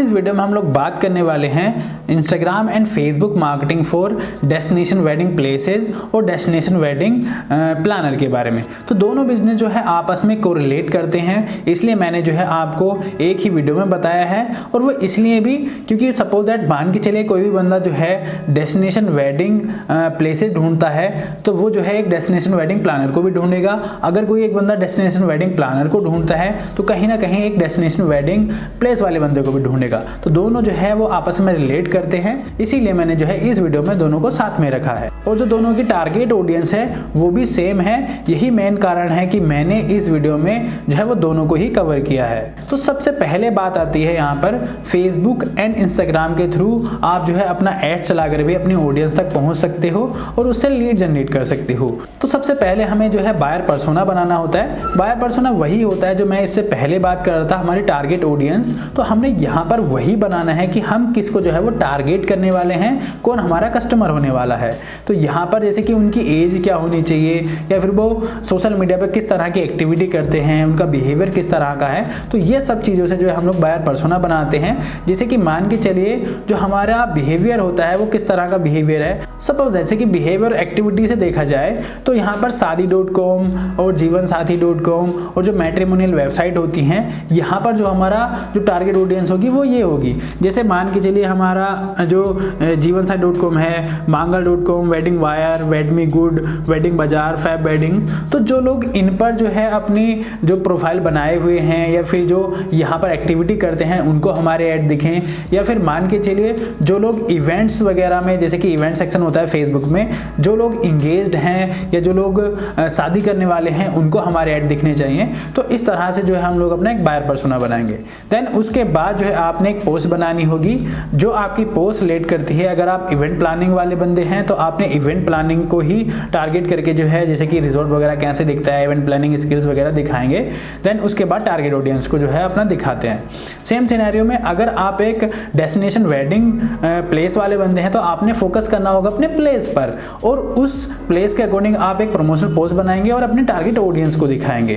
इस वीडियो में हम लोग बात करने वाले हैं Instagram and Facebook marketing for destination wedding places और डेस्टिनेशन वेडिंग प्लानर के बारे में। तो दोनों बिजनेस जो है आपस में कोरिलेट करते हैं, इसलिए मैंने जो है आपको एक ही वीडियो में बताया है। और वो इसलिए भी क्योंकि सपोज दैट मान के चलिए कोई भी बंदा जो है डेस्टिनेशन वेडिंग प्लेसेस ढूंढता है तो वो जो है एक डेस्टिनेशन वेडिंग प्लानर को भी ढूंढेगा। अगर कोई एक बंदा डेस्टिनेशन वेडिंग प्लानर को ढूंढता है तो कहीं ना कहीं एक डेस्टिनेशन वेडिंग प्लेस वाले बंदे को भी ढूंढेगा। तो दोनों जो है वो आपस में रिलेट करते हैं, इसीलिए मैंने जो है इस वीडियो में दोनों को साथ में रखा है। और जो दोनों की टारगेट ऑडियंस है वो भी सेम है। यही मेन कारण है कि मैंने इस वीडियो में जो है वो दोनों को ही कवर किया है। तो सबसे पहले बात आती है यहाँ पर फेसबुक एंड इंस्टाग्राम के थ्रू आप जो है अपना एड चलाकर भी अपनी ऑडियंस तक पहुंच सकते हो और उससे लीड जनरेट कर सकते हो। तो सबसे पहले हमें जो है बायर पर्सोना बनाना होता है। बायर पर्सोना वही होता है जो मैं इससे पहले बात कर रहा था, हमारी टारगेट ऑडियंस। तो हमने यहाँ पर वही बनाना है कि हम किसको जो है वो टारगेट करने वाले हैं, कौन हमारा कस्टमर होने वाला है। तो यहाँ पर जैसे कि उनकी एज क्या होनी चाहिए या फिर वो सोशल मीडिया पर किस तरह की एक्टिविटी करते हैं, उनका बिहेवियर किस तरह का है। तो ये सब चीज़ों से जो है हम लोग बायर पर्सोना बनाते हैं। जैसे कि मान के चलिए जो हमारा बिहेवियर होता है वो किस तरह का बिहेवियर है। सपोज जैसे कि बिहेवियर एक्टिविटी से देखा जाए तो यहाँ पर शादी.com और जीवनसाथी.com और जो मैट्रिमोनियल वेबसाइट होती हैं, यहाँ पर जो हमारा जो टारगेट ऑडियंस होगी वो ये होगी। जैसे मान के चलिए हमारा जो जीवनसाथी.com है, मांगल.com, वेडिंग वायर, वेडमी गुड, वेडिंग बाजार, फैब वेडिंग। तो जो लोग इन पर जो है अपनी जो प्रोफाइल बनाए हुए हैं या फिर जो यहाँ पर एक्टिविटी करते हैं उनको हमारे ऐड दिखें। या फिर मान के चलिए जो लोग इवेंट्स वगैरह में, जैसे कि इवेंट सेक्शन होता है फेसबुक में, जो लोग इंगेज्ड हैं या जो लोग शादी करने वाले हैं उनको हमारे ऐड दिखने चाहिए। तो इस तरह से जो है हम लोग अपना एक बायर पर्सोना बनाएंगे। देन उसके बाद जो है आपने एक पोस्ट बनानी होगी जो आपकी पोस्ट रिलेट करती है। अगर आप इवेंट प्लानिंग वाले बंदे हैं तो आपने इवेंट प्लानिंग को ही टारगेट करके जो है, जैसे कि रिजॉर्ट वगैरह कैसे दिखता है, इवेंट प्लानिंग स्किल्स वगैरह दिखाएंगे। देन उसके बाद टारगेट ऑडियंस को जो है अपना दिखाते हैं। सेम सिनेरियो में अगर आप एक डेस्टिनेशन वेडिंग प्लेस वाले बंदे हैं तो आपने फोकस करना होगा अपने प्लेस पर और उस प्लेस के अकॉर्डिंग आप एक प्रमोशनल पोस्ट बनाएंगे और अपने टारगेट ऑडियंस को दिखाएंगे।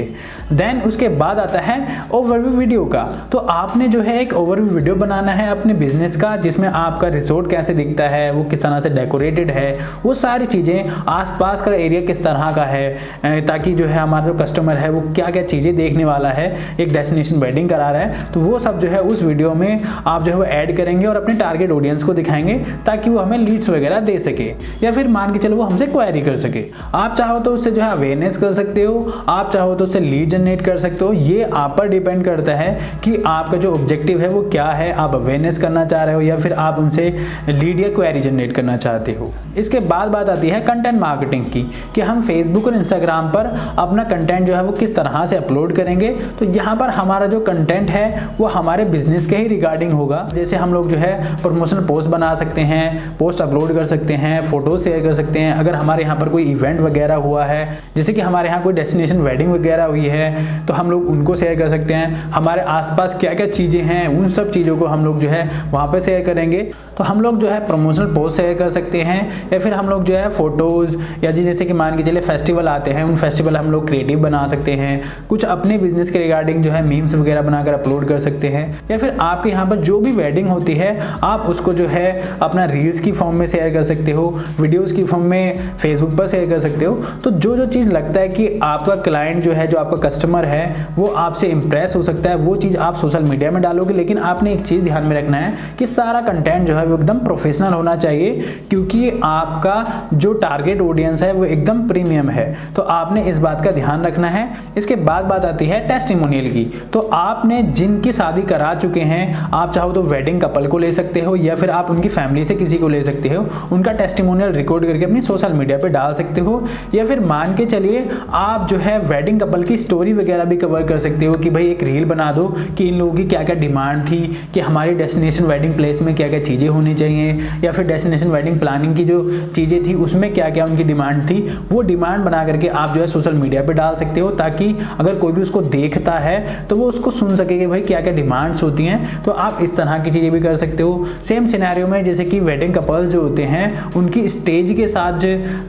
देन उसके बाद आता है ओवरव्यू वीडियो का। तो आपने जो है एक ओवरव्यू वीडियो बनाना है अपने बिजनेस का, जिसमें आपका रिसोर्ट कैसे दिखता है, वो किस तरह से डेकोरेटेड है, वो सारी चीज़ें, आसपास का एरिया किस तरह का है, ताकि जो है हमारा जो कस्टमर है वो क्या क्या चीज़ें देखने वाला है, एक डेस्टिनेशन वेडिंग करा रहा है। तो वो सब जो है उस वीडियो में आप जो है वो ऐड करेंगे और अपने टारगेट ऑडियंस को दिखाएंगे ताकि वो हमें लीड्स वगैरह दे सके या फिर मान के चलो वो हमसे क्वेरी कर सके। आप चाहो तो उससे जो है अवेयरनेस कर सकते हो, आप चाहो तो उससे लीड जनरेट कर सकते हो। ये आप पर डिपेंड करता है कि आपका जो ऑब्जेक्टिव है वो क्या है। आप अवेयरनेस करना चाह रहे हो या फिर आप उनसे लीड या क्वेरी जनरेट करना चाहते हो। इसके बाद बात आती है कंटेंट मार्केटिंग की, कि हम फेसबुक और इंस्टाग्राम पर अपना कंटेंट जो है वो किस तरह से अपलोड करेंगे। तो यहाँ पर हमारा जो कंटेंट है वो हमारे बिजनेस के ही रिगार्डिंग होगा। जैसे हम लोग जो है प्रमोशनल पोस्ट बना सकते हैं, पोस्ट अपलोड कर सकते हैं, फोटो शेयर कर सकते हैं। अगर हमारे यहाँ पर कोई इवेंट वगैरह हुआ है, जैसे कि हमारे यहाँ कोई डेस्टिनेशन वेडिंग वगैरह हुई है, तो हम लोग उनको शेयर कर सकते हैं। हमारे आसपास क्या क्या चीज़ें हैं उन सब चीज़ों को हम लोग जो है वहाँ पे शेयर करेंगे। तो हम लोग जो है प्रमोशनल पोस्ट शेयर कर सकते हैं या फिर हम लोग जो है फोटोज़ या जैसे कि मान के चलिए फेस्टिवल आते हैं, उन फेस्टिवल हम लोग क्रिएटिव बना सकते हैं। कुछ अपने बिजनेस के रिगार्डिंग जो है मीम्स वगैरह बनाकर अपलोड कर सकते हैं। या फिर आपके यहाँ पर जो भी वेडिंग होती है आप उसको जो है अपना रील्स की फॉर्म में शेयर कर सकते हो, वीडियोस की फॉर्म में फेसबुक पर शेयर कर सकते हो। तो जो जो चीज़ लगता है कि आपका क्लाइंट जो है, जो आपका कस्टमर है वो आपसे इंप्रेस हो सकता है, वो चीज़ आप सोशल मीडिया में डालोगे। लेकिन आपने एक चीज़ ध्यान में रखना है कि सारा कंटेंट जो है वो एकदम प्रोफेशनल होना चाहिए, क्योंकि आपका जो टारगेट ऑडियंस है वो एकदम प्रीमियम है। तो आपने इस बात का ध्यान रखना है। इसके बाद बात आती है टेस्टिमोनियल की। तो आपने जिनकी शादी करा चुके हैं, आप चाहो तो वेडिंग कपल को ले सकते हो या फिर आप उनकी फैमिली से किसी को ले सकते हो, उनका टेस्टिमोनियल रिकॉर्ड करके अपनी सोशल मीडिया पे डाल सकते हो। या फिर मान के चलिए आप जो है वेडिंग कपल की स्टोरी वगैरह भी कवर कर सकते हो कि भाई एक रील बना दो कि इन लोगों की क्या क्या डिमांड थी, कि हमारी डेस्टिनेशन वेडिंग प्लेस में क्या क्या चीज़ें होनी चाहिए, या फिर डेस्टिनेशन वेडिंग प्लानिंग की जो चीज़ें थी उसमें क्या क्या उनकी डिमांड थी। वो डिमांड बना करके आप जो है सोशल मीडिया पे डाल सकते हो, ताकि अगर कोई भी उसको देखता है तो वो उसको सुन सके कि भाई क्या क्या डिमांड्स होती हैं। तो आप इस तरह की चीज़ें भी कर सकते हो। सेम सिनेरियो में जैसे कि वेडिंग कपल्स जो होते हैं उनकी स्टेज के साथ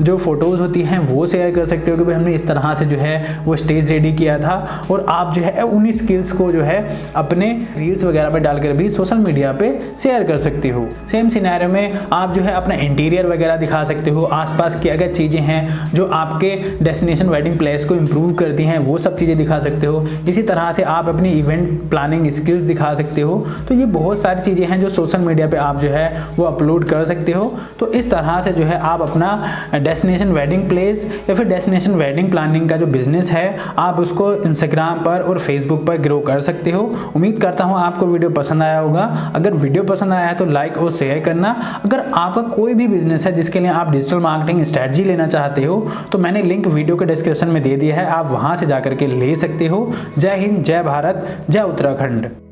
जो फोटोज़ होती हैं वो शेयर कर सकते हो कि भाई हमने इस तरह से जो है वो स्टेज रेडी किया था, और आप जो है उन स्किल्स को जो है अपने रील्स वगैरह पर डालकर भी सोशल मीडिया पे शेयर कर सकते हो। सेम सिनेरियो में आप जो है अपना इंटीरियर वगैरह दिखा सकते हो, आसपास की अगर चीज़ें हैं जो आपके डेस्टिनेशन वेडिंग प्लेस को इम्प्रूव करती हैं वो सब चीज़ें दिखा सकते हो। इसी तरह से आप अपनी इवेंट प्लानिंग स्किल्स दिखा सकते हो। तो ये बहुत सारी चीज़ें हैं जो सोशल मीडिया पे आप जो है वो अपलोड कर सकते हो। तो इस तरह से जो है आप अपना डेस्टिनेशन वेडिंग प्लेस या फिर डेस्टिनेशन वेडिंग प्लानिंग का जो बिजनेस है आप उसको इंस्टाग्राम पर और फेसबुक पर ग्रो कर सकते हो। उम्मीद करता हूँ आपको वीडियो पसंद आया होगा। अगर वीडियो पसंद आया है तो लाइक और शेयर करना। अगर आपका कोई भी बिजनेस है जिसके लिए आप डिजिटल मार्केटिंग स्ट्रेटजी लेना चाहते हो तो मैंने लिंक वीडियो के डिस्क्रिप्शन में दे दिया है, आप वहां से जाकर के ले सकते हो। जय हिंद, जय भारत, जय उत्तराखंड।